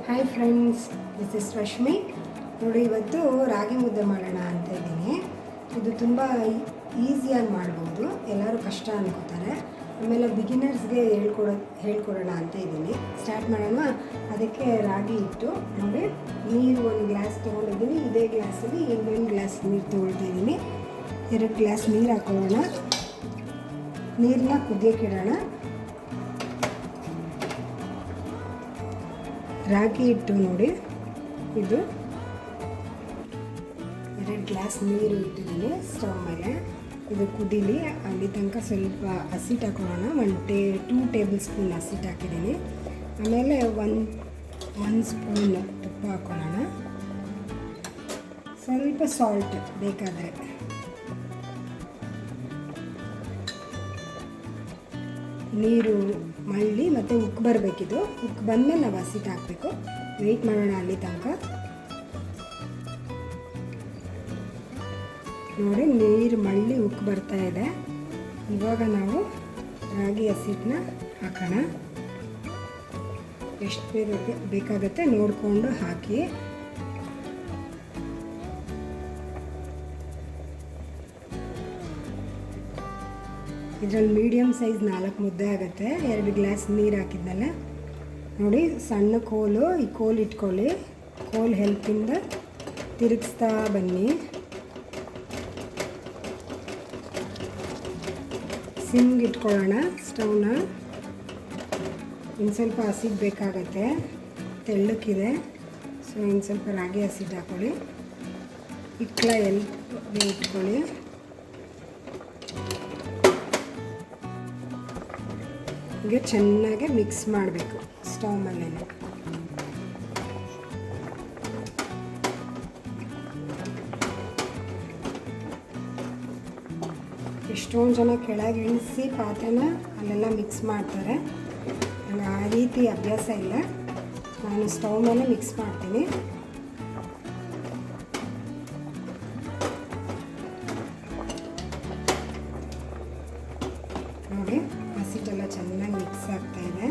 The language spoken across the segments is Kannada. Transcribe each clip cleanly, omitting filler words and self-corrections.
Hi friends, this is Rashmi. ನೋಡಿ, ಇವತ್ತು ರಾಗಿ ಮುದ್ದೆ ಮಾಡೋಣ ಅಂತ ಇದ್ದೀನಿ. ಇದು ತುಂಬ ಈಸಿಯಾಗಿ ಮಾಡ್ಬೋದು. ಎಲ್ಲರೂ ಕಷ್ಟ ಅನ್ಕೋತಾರೆ. ಆಮೇಲೆ ಬಿಗಿನರ್ಸ್ಗೆ ಹೇಳ್ಕೊಡೋಣ ಅಂತ ಇದ್ದೀನಿ. ಸ್ಟಾರ್ಟ್ ಮಾಡೋಣ. ಅದಕ್ಕೆ ರಾಗಿ ಹಿಟ್ಟು ನೋಡಿ, ನೀರು 1 ಗ್ಲಾಸ್ ತೊಗೊಂಡಿದ್ದೀನಿ. ಇದೇ ಗ್ಲಾಸಲ್ಲಿ ಇನ್ನೊಂದು ಗ್ಲಾಸ್ ನೀರು ತೊಗೊಳ್ತಾ ಇದ್ದೀನಿ. 2 ಗ್ಲಾಸ್ ನೀರು ಹಾಕೊಳ್ಳೋಣ. ನೀರನ್ನ ಕುದಿಯೋಕೆ ಇಡೋಣ. ರಾಗಿ ಹಿಟ್ಟು ನೋಡಿ, ಇದು 2 ಗ್ಲಾಸ್ ನೀರು ಇಟ್ಟಿದ್ದೀನಿ ಸ್ಟವ್ ಮೇಲೆ. ಇದು ಕುದೀಲಿ. ಅಲ್ಲಿ ತನಕ ಸ್ವಲ್ಪ ಹಸಿಟ್ಟು ಹಾಕೊಳ್ಳೋಣ. 2 ಟೇಬಲ್ ಸ್ಪೂನ್ ಹಸಿಟ್ಟು ಹಾಕಿದ್ದೀನಿ. ಆಮೇಲೆ 1 ಸ್ಪೂನ್ ತುಪ್ಪ ಹಾಕೊಳ್ಳೋಣ. ಸ್ವಲ್ಪ ಸಾಲ್ಟ್ ಬೇಕಾದರೆ. ನೀರು ಮಳ್ಳಿ ಮತ್ತು ಉಕ್ಕು ಬರಬೇಕಿದು. ಉಕ್ಕು ಬಂದಮೇಲೆ ನಾವು ಹಸಿಟ್ಟು ಹಾಕಬೇಕು. ವೆಯ್ಟ್ ಮಾಡೋಣ ಅಲ್ಲಿ ತನಕ. ನೋಡಿ, ನೀರು ಮಳ್ಳಿ ಉಕ್ಕು ಬರ್ತಾ ಇದೆ. ಇವಾಗ ನಾವು ರಾಗಿ ಹಸಿಟ್ಟನ್ನ ಹಾಕೋಣ. ಎಷ್ಟು ಬೇಕಾಗುತ್ತೆ ನೋಡಿಕೊಂಡು ಹಾಕಿ. ಇದರಲ್ಲಿ ಮೀಡಿಯಮ್ ಸೈಜ್ 4 ಮುದ್ದೆ ಆಗುತ್ತೆ. 2 ಗ್ಲಾಸ್ ನೀರು ಹಾಕಿದ್ನಲ್ಲ. ನೋಡಿ, ಸಣ್ಣ ಕೋಲು, ಈ ಕೋಲು ಇಟ್ಕೊಳ್ಳಿ. ಕೋಲ್ ಹೆಲ್ಪಿಂದ ತಿರುಗಿಸ್ತಾ ಬನ್ನಿ. ಸಿಮ್ಗೆ ಇಟ್ಕೊಳ್ಳೋಣ ಸ್ಟವ್ನ. ಇನ್ನು ಸ್ವಲ್ಪ ಹಸಿಟ್ಟು ಬೇಕಾಗತ್ತೆ, ತೆಳ್ಳಕ್ಕಿದೆ. ಸೊ ಇನ್ನು ಸ್ವಲ್ಪ ರಾಗಿ ಹಸಿಟ್ಟು ಹಾಕ್ಕೊಳ್ಳಿ. ಇಟ್ಲ ಎಲ್ಲಿ ಇಟ್ಕೊಳ್ಳಿ. ಈಗ ಚೆನ್ನಾಗಿ ಮಿಕ್ಸ್ ಮಾಡಬೇಕು ಸ್ಟವ್ ಮೇಲೆ. ಎಷ್ಟೊಂದು ಜನ ಕೆಳಗೆ ಇಳಿಸಿ ಪಾತ್ರೆನ ಅಲ್ಲೆಲ್ಲ ಮಿಕ್ಸ್ ಮಾಡ್ತಾರೆ. ನನಗೆ ಆ ರೀತಿ ಅಭ್ಯಾಸ ಇಲ್ಲ. ನಾನು ಸ್ಟವ್ ಮೇಲೆ ಮಿಕ್ಸ್ ಮಾಡ್ತೀನಿ. ನೋಡಿ, ಹಸಿಟ್ಟೆಲ್ಲ ಚೆನ್ನಾಗಿ ಮಿಕ್ಸ್ ಆಗ್ತಾ ಇದೆ.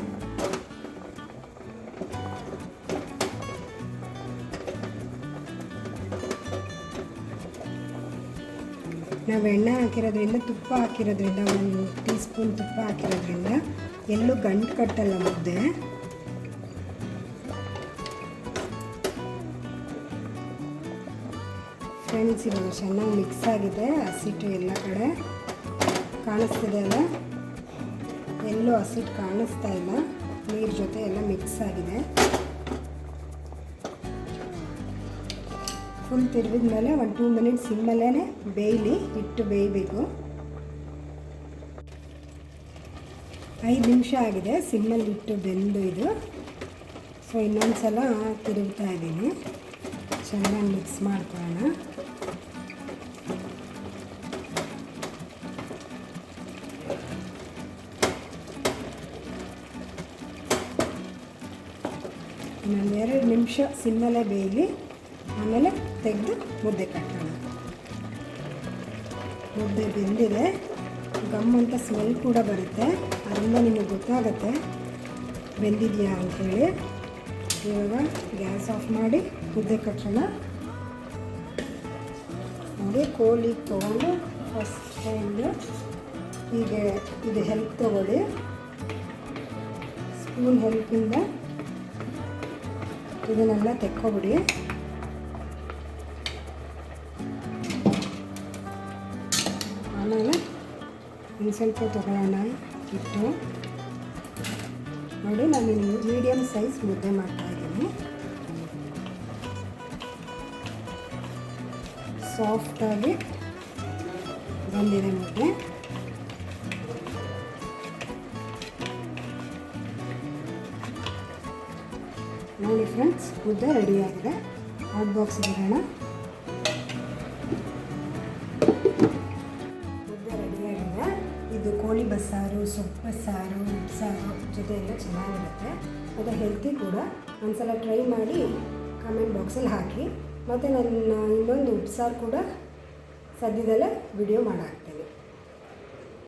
ನಾವು ಎಣ್ಣೆ ಹಾಕಿರೋದ್ರಿಂದ, ತುಪ್ಪ ಹಾಕಿರೋದ್ರಿಂದ, 1 ಟೀ ಸ್ಪೂನ್ ತುಪ್ಪ ಹಾಕಿರೋದ್ರಿಂದ ಎಲ್ಲೂ ಗಂಟು ಕಟ್ಟಲ್ಲ ಮುದ್ದೆ. ಫ್ರೆಂಡ್ಸ್, ಇವಾಗ ಚೆನ್ನಾಗಿ ಮಿಕ್ಸ್ ಆಗಿದೆ. ಹಸಿಟ್ಟು ಎಲ್ಲ ಕಡೆ ಕಾಣಿಸ್ತಿದೆ ಅಲ್ಲ, ಎಲ್ಲೂ ಹಸಿಟ್ಟು ಕಾಣಿಸ್ತಾ ಇಲ್ಲ. ನೀರು ಜೊತೆ ಎಲ್ಲ ಮಿಕ್ಸ್ ಆಗಿದೆ. ಫುಲ್ ತಿರುಗಿದ ಮೇಲೆ 1-2 ಮಿನಿಟ್ಸ್ ಸಿಮ್ಮಲ್ಲೇ ಬೇಯಲಿ. ಹಿಟ್ಟು ಬೇಯಬೇಕು. 5 ನಿಮಿಷ ಆಗಿದೆ ಸಿಮ್ಮಲ್ಲಿ ಹಿಟ್ಟು ಬೆಂದು ಇದು. ಸೊ ಇನ್ನೊಂದು ಸಲ ತಿರುಗ್ತಾ ಇದ್ದೀನಿ. ಚೆನ್ನಾಗಿ ಮಿಕ್ಸ್ ಮಾಡ್ಕೊಳ್ಳೋಣ. ಇನ್ನೊಂದು 2 ನಿಮಿಷ ಸಿಮ್ಮಲ್ಲೇ ಬೇಯಲಿ. ಆಮೇಲೆ ತೆಗೆದು ಮುದ್ದೆ ಕಟ್ಟೋಣ. ಮುದ್ದೆ ಬೆಂದಿದೆ. ಗಮ್ ಅಂತ ಸ್ಮೆಲ್ ಕೂಡ ಬರುತ್ತೆ. ಅದರಿಂದ ನಿಮಗೆ ಗೊತ್ತಾಗುತ್ತೆ ಬೆಂದಿದೆಯಾ ಅಂಥೇಳಿ. ಇವಾಗ ಗ್ಯಾಸ್ ಆಫ್ ಮಾಡಿ ಮುದ್ದೆ ಕಟ್ಟೋಣ. ನೋಡಿ, ಕೋಲಿ ತೊಗೊಂಡು ಫಸ್ಟ್ ಟೈಮ್ದು ಹೀಗೆ ಇದು ಹೆಲ್ಪ್ ತೊಗೊಳ್ಳಿ. ಸ್ಪೂನ್ ಹೆಲ್ಪಿಂದ ಇದನ್ನೆಲ್ಲ ತೆಕ್ಕೊಬಿಡಿ. ಆಮೇಲೆ ಇನ್ನು ಸ್ವಲ್ಪ ತೊಗೊಳ್ಳೋಣ ಹಿಟ್ಟು. ನೋಡಿ, ನಾನು ಮೀಡಿಯಮ್ ಸೈಜ್ ಮುದ್ದೆ ಮಾಡ್ತಾಯಿದ್ದೀನಿ. ಸಾಫ್ಟಾಗಿ ಬಂದಿದೆ ಮುದ್ದೆ. ನೋಡಿ ಫ್ರೆಂಡ್ಸ್, ಮುದ್ದೆ ರೆಡಿಯಾಗಿದೆ. ಹಾಟ್ ಬಾಕ್ಸ್ ಇಡೋಣ. ಮುದ್ದೆ ರೆಡಿಯಾಗಿದೆ. ಇದು ಕೋಳಿ ಬಸ್ಸಾರು, ಸೊಪ್ಪು ಬಸ್ಸಾರು, ಉಪ್ಸಾರು ಜೊತೆ ಎಲ್ಲ ಚೆನ್ನಾಗಿರುತ್ತೆ. ಅದು ಹೆಲ್ತಿ ಕೂಡ. ಒಂದ್ಸಲ ಟ್ರೈ ಮಾಡಿ ಕಮೆಂಟ್ ಬಾಕ್ಸಲ್ಲಿ ಹಾಕಿ. ಮತ್ತು ನನ್ನ ಇನ್ನೊಂದು ಉಪ್ಸಾರು ಕೂಡ ಸದ್ಯದಲ್ಲೇ ವಿಡಿಯೋ ಮಾಡಾಕ್ತೀನಿ.